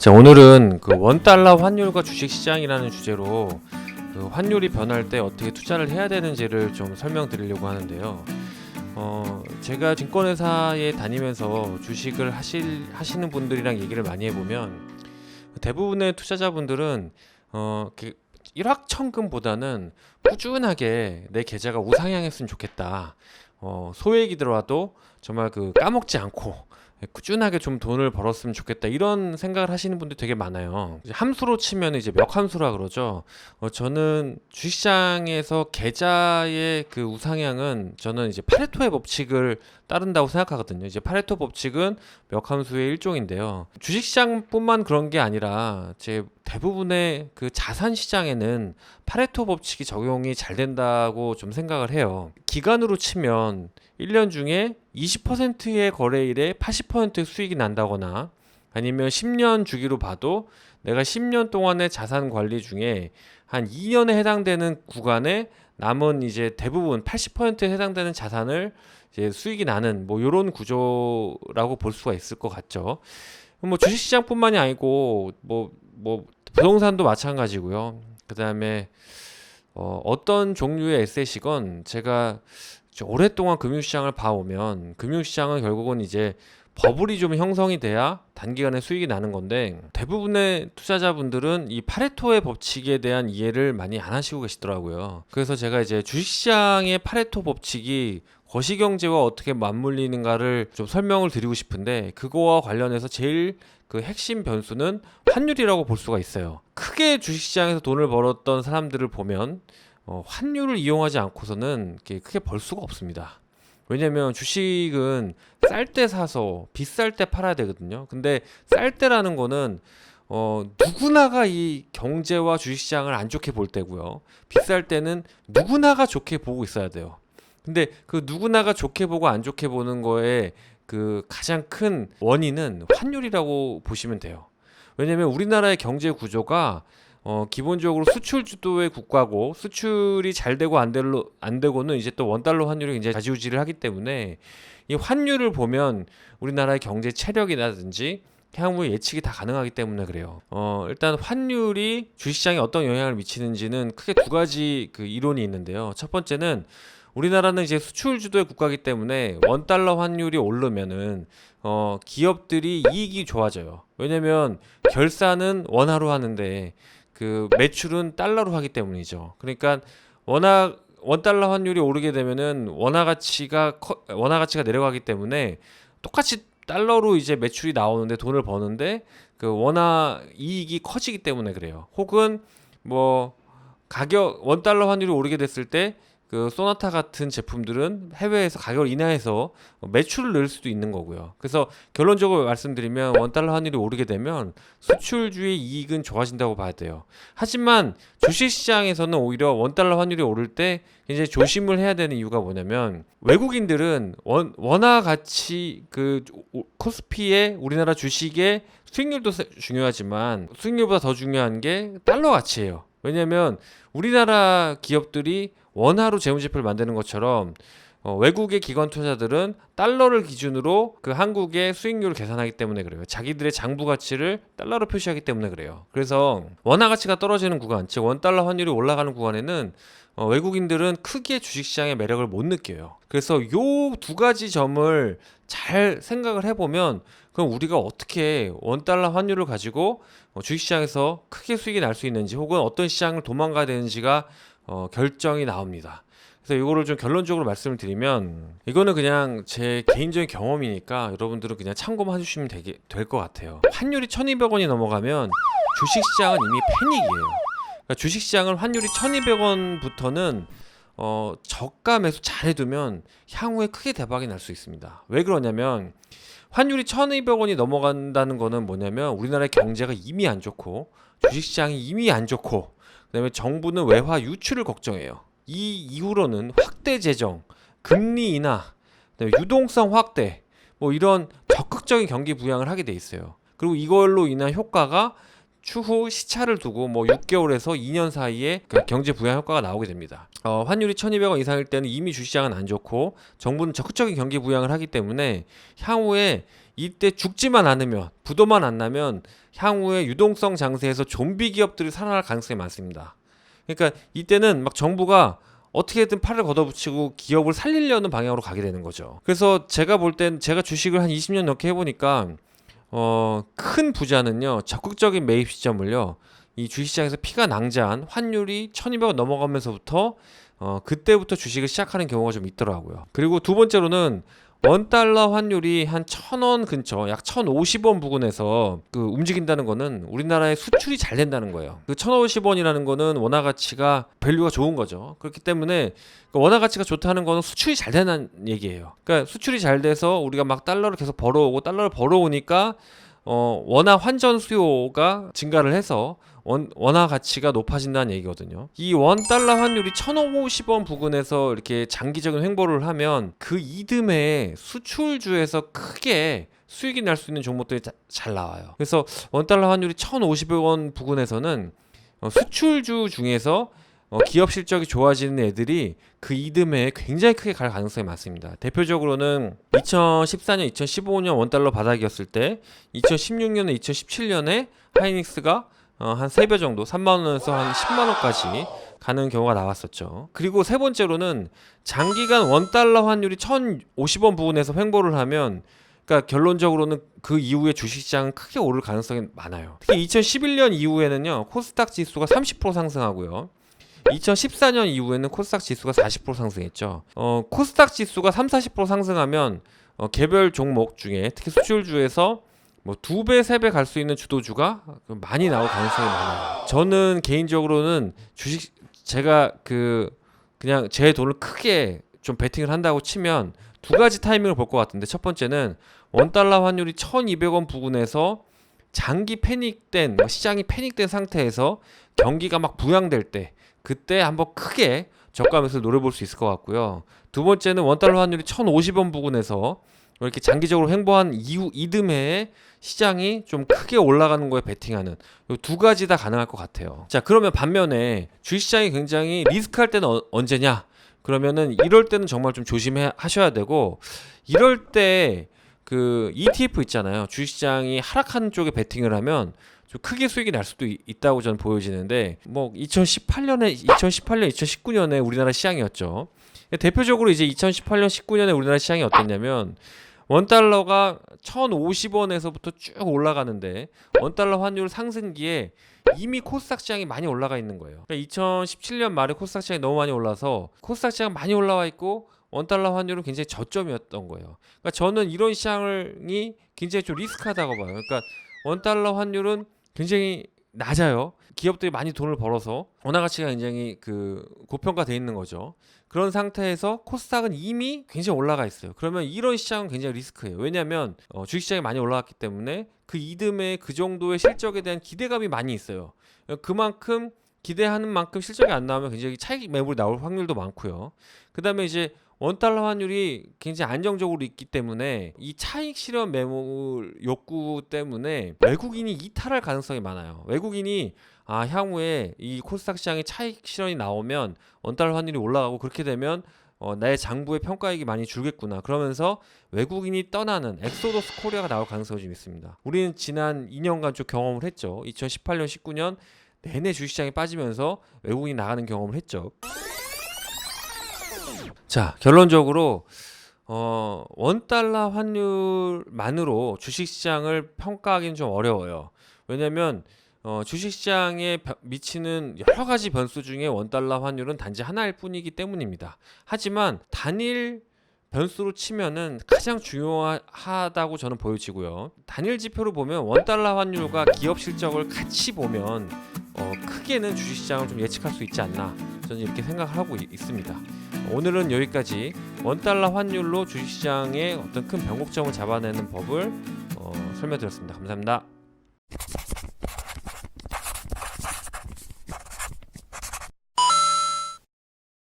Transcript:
자, 오늘은 그 원달러 환율과 주식시장이라는 주제로 그 환율이 변할 때 어떻게 투자를 해야 되는지를 좀 설명드리려고 하는데요. 제가 증권회사에 다니면서 주식을 하시는 분들이랑 얘기를 많이 해보면 대부분의 투자자분들은 일확천금보다는 꾸준하게 내 계좌가 우상향했으면 좋겠다. 소액이더라도 정말 까먹지 않고 꾸준하게 좀 돈을 벌었으면 좋겠다, 이런 생각을 하시는 분들 되게 많아요. 이제 함수로 치면 이제 몇 함수라 그러죠. 저는 주식시장에서 계좌의 그 우상향은 저는 이제 파레토의 법칙을 따른다고 생각하거든요. 이제 파레토 법칙은 몇 함수의 일종인데요. 주식시장뿐만 그런 게 아니라 제 대부분의 그 자산 시장에는 파레토 법칙이 적용이 잘 된다고 좀 생각을 해요. 기간으로 치면 1년 중에 20%의 거래일에 80%의 수익이 난다거나, 아니면 10년 주기로 봐도 내가 10년 동안의 자산 관리 중에 한 2년에 해당되는 구간에 남은 이제 대부분 80%에 해당되는 자산을 이제 수익이 나는 뭐 이런 구조라고 볼 수가 있을 것 같죠. 뭐 주식시장뿐만이 아니고 뭐 부동산도 마찬가지고요. 그 다음에 어떤 종류의 에셋이건 제가 오랫동안 금융시장을 봐오면 금융시장은 결국은 이제 버블이 좀 형성이 돼야 단기간에 수익이 나는 건데, 대부분의 투자자분들은 이 파레토의 법칙에 대한 이해를 많이 안 하시고 계시더라고요. 그래서 제가 이제 주식시장의 파레토 법칙이 거시경제와 어떻게 맞물리는가를 좀 설명을 드리고 싶은데, 그거와 관련해서 제일 그 핵심 변수는 환율이라고 볼 수가 있어요. 크게 주식시장에서 돈을 벌었던 사람들을 보면 환율을 이용하지 않고서는 크게 벌 수가 없습니다. 왜냐면 주식은 쌀 때 사서 비쌀 때 팔아야 되거든요. 근데 쌀 때라는 거는 누구나가 이 경제와 주식시장을 안 좋게 볼 때고요. 비쌀 때는 누구나가 좋게 보고 있어야 돼요. 근데 그 누구나가 좋게 보고 안 좋게 보는 거에 그 가장 큰 원인은 환율이라고 보시면 돼요. 왜냐면 우리나라의 경제 구조가 기본적으로 수출 주도의 국가고, 수출이 잘 되고 안 되고는 이제 또 원달러 환율이 굉장히 좌지우지를 하기 때문에 이 환율을 보면 우리나라의 경제 체력이라든지 향후 예측이 다 가능하기 때문에 그래요. 일단 환율이 주식시장에 어떤 영향을 미치는지는 크게 두 가지 그 이론이 있는데요. 첫 번째는 우리나라는 이제 수출 주도의 국가이기 때문에 원달러 환율이 오르면은 기업들이 이익이 좋아져요. 왜냐면 결산은 원화로 하는데 그 매출은 달러로 하기 때문이죠. 그러니까 워낙 원달러 환율이 오르게 되면은 원화 가치가 내려가기 때문에 똑같이 달러로 이제 매출이 나오는데 돈을 버는데 그 원화 이익이 커지기 때문에 그래요. 혹은 뭐 원달러 환율이 오르게 됐을 때 그 소나타 같은 제품들은 해외에서 가격을 인하해서 매출을 늘 수도 있는 거고요. 그래서 결론적으로 말씀드리면 원달러 환율이 오르게 되면 수출주의 이익은 좋아진다고 봐야 돼요. 하지만 주식시장에서는 오히려 원달러 환율이 오를 때 이제 조심을 해야 되는 이유가 뭐냐면, 외국인들은 원화 가치 그 코스피의 우리나라 주식의 수익률도 중요하지만 수익률보다 더 중요한 게 달러 가치예요. 왜냐면 우리나라 기업들이 원화로 재무제표를 만드는 것처럼 외국의 기관 투자자들은 달러를 기준으로 그 한국의 수익률을 계산하기 때문에 그래요. 자기들의 장부 가치를 달러로 표시하기 때문에 그래요. 그래서 원화 가치가 떨어지는 구간, 즉 원달러 환율이 올라가는 구간에는 외국인들은 크게 주식시장의 매력을 못 느껴요. 그래서 요 두 가지 점을 잘 생각을 해보면, 그럼 우리가 어떻게 원달러 환율을 가지고 주식시장에서 크게 수익이 날 수 있는지, 혹은 어떤 시장을 도망가야 되는지가 결정이 나옵니다. 그래서 이거를 좀 결론적으로 말씀을 드리면, 이거는 그냥 제 개인적인 경험이니까 여러분들은 그냥 참고만 해주시면 될 것 같아요. 환율이 1200원이 넘어가면 주식시장은 이미 패닉이에요. 그러니까 주식시장은 환율이 1200원부터는 저가 매수 잘 해두면 향후에 크게 대박이 날 수 있습니다. 왜 그러냐면, 환율이 1200원이 넘어간다는 거는 뭐냐면 우리나라의 경제가 이미 안 좋고 주식시장이 이미 안 좋고, 그다음에 정부는 외화 유출을 걱정해요. 이 이후로는 확대 재정, 금리 인하, 그다음에 유동성 확대, 뭐 이런 적극적인 경기 부양을 하게 돼 있어요. 그리고 이걸로 인한 효과가 추후 시차를 두고 뭐 6개월에서 2년 사이에 그 경제 부양 효과가 나오게 됩니다. 환율이 1200원 이상일 때는 이미 주식시장은 안 좋고 정부는 적극적인 경기 부양을 하기 때문에 향후에 이때 죽지만 않으면, 부도만 안 나면 향후에 유동성 장세에서 좀비 기업들이 살아날 가능성이 많습니다. 그러니까 이때는 막 정부가 어떻게든 팔을 걷어붙이고 기업을 살리려는 방향으로 가게 되는 거죠. 그래서 제가 볼 땐, 제가 주식을 한 20년 넘게 해보니까 큰 부자는요, 적극적인 매입 시점을요, 이 주식시장에서 피가 낭자한 환율이 1200원 넘어가면서부터 그때부터 주식을 시작하는 경우가 좀 있더라고요. 그리고 두 번째로는 원달러 환율이 한 1000원 근처, 약 1050원 부근에서 움직인다는 거는 우리나라의 수출이 잘 된다는 거예요. 그 1050원이라는 거는 원화 가치가 밸류가 좋은 거죠. 그렇기 때문에 원화 가치가 좋다는 거는 수출이 잘 되는 얘기예요. 그러니까 수출이 잘 돼서 우리가 막 달러를 계속 벌어오고, 달러를 벌어오니까 원화 환전 수요가 증가를 해서 원화 가치가 높아진다는 얘기거든요. 이 원달러 환율이 1050원 부근에서 이렇게 장기적인 횡보를 하면 그 이듬해 수출주에서 크게 수익이 날 수 있는 종목들이 잘 나와요. 그래서 원달러 환율이 1050원 부근에서는 수출주 중에서 기업 실적이 좋아지는 애들이 그 이듬해에 굉장히 크게 갈 가능성이 많습니다. 대표적으로는 2014년, 2015년 원달러 바닥이었을 때 2016년에 2017년에 하이닉스가 한 3배 정도, 3만원에서 한 10만원까지 가는 경우가 나왔었죠. 그리고 세 번째로는 장기간 원달러 환율이 1050원 부근에서 횡보를 하면, 그러니까 결론적으로는 그 이후에 주식시장은 크게 오를 가능성이 많아요. 특히 2011년 이후에는요, 코스닥 지수가 30% 상승하고요, 2014년 이후에는 코스닥 지수가 40% 상승했죠. 코스닥 지수가 30-40% 상승하면 개별 종목 중에 특히 수출주에서 뭐 2배, 3배 갈 수 있는 주도주가 많이 나올 가능성이 많아요. 저는 개인적으로는 주식, 제가 그냥 제 돈을 크게 좀 베팅을 한다고 치면 두 가지 타이밍을 볼 것 같은데, 첫 번째는 원달러 환율이 1200원 부근에서 장기 패닉된, 시장이 패닉된 상태에서 경기가 막 부양될 때, 그때 한번 크게 저가 매수를 노려볼 수 있을 것 같고요. 두 번째는 원달러 환율이 1050원 부근에서 이렇게 장기적으로 횡보한 이후 이듬해에 시장이 좀 크게 올라가는 거에 베팅하는, 이 두 가지 다 가능할 것 같아요. 자, 그러면 반면에 주식시장이 굉장히 리스크할 때는 언제냐? 그러면은 이럴 때는 정말 좀 조심해 하셔야 되고, 이럴 때 그 ETF 있잖아요. 주식시장이 하락하는 쪽에 베팅을 하면 좀 크게 수익이 날 수도 있다고 저는 보여지는데, 뭐 2018년, 2019년에 우리나라 시장이었죠. 대표적으로 이제 2018년, 19년에 우리나라 시장이 어땠냐면, 원달러가 1050원에서부터 쭉 올라가는데 원달러 환율 상승기에 이미 코스닥 시장이 많이 올라가 있는 거예요. 그러니까 2017년 말에 코스닥 시장이 너무 많이 올라서 코스닥 시장 많이 올라와 있고 원달러 환율은 굉장히 저점이었던 거예요. 그러니까 저는 이런 시장이 굉장히 좀 리스크하다고 봐요. 그러니까 원달러 환율은 굉장히 낮아요. 기업들이 많이 돈을 벌어서 원화 가치가 굉장히 고평가돼 있는 거죠. 그런 상태에서 코스닥은 이미 굉장히 올라가 있어요. 그러면 이런 시장은 굉장히 리스크예요. 왜냐하면 주식시장이 많이 올라갔기 때문에 그 이듬해 그 정도의 실적에 대한 기대감이 많이 있어요. 그만큼 기대하는 만큼 실적이 안 나오면 굉장히 차익 매물이 나올 확률도 많고요. 그 다음에 이제 원달러 환율이 굉장히 안정적으로 있기 때문에 이 차익 실현 매물 욕구 때문에 외국인이 이탈할 가능성이 많아요. 외국인이 향후에 이 코스닥 시장에 차익 실현이 나오면 원달러 환율이 올라가고, 그렇게 되면 나의 장부의 평가액이 많이 줄겠구나, 그러면서 외국인이 떠나는 엑소더스 코리아가 나올 가능성이 좀 있습니다. 우리는 지난 2년간 좀 경험을 했죠. 2018년, 19년 내내 주식시장이 빠지면서 외국인이 나가는 경험을 했죠. 자, 결론적으로 원달러 환율만으로 주식시장을 평가하기는 좀 어려워요. 왜냐하면 주식시장에 미치는 여러 가지 변수 중에 원달러 환율은 단지 하나일 뿐이기 때문입니다. 하지만 단일 변수로 치면은 가장 중요하다고 저는 보여지고요. 단일 지표로 보면 원달러 환율과 기업 실적을 같이 보면 크게는 주식시장을 좀 예측할 수 있지 않나, 저는 이렇게 생각을 하고 있습니다. 오늘은 여기까지 원달러 환율로 주식시장의 어떤 큰 변곡점을 잡아내는 법을 설명드렸습니다. 감사합니다.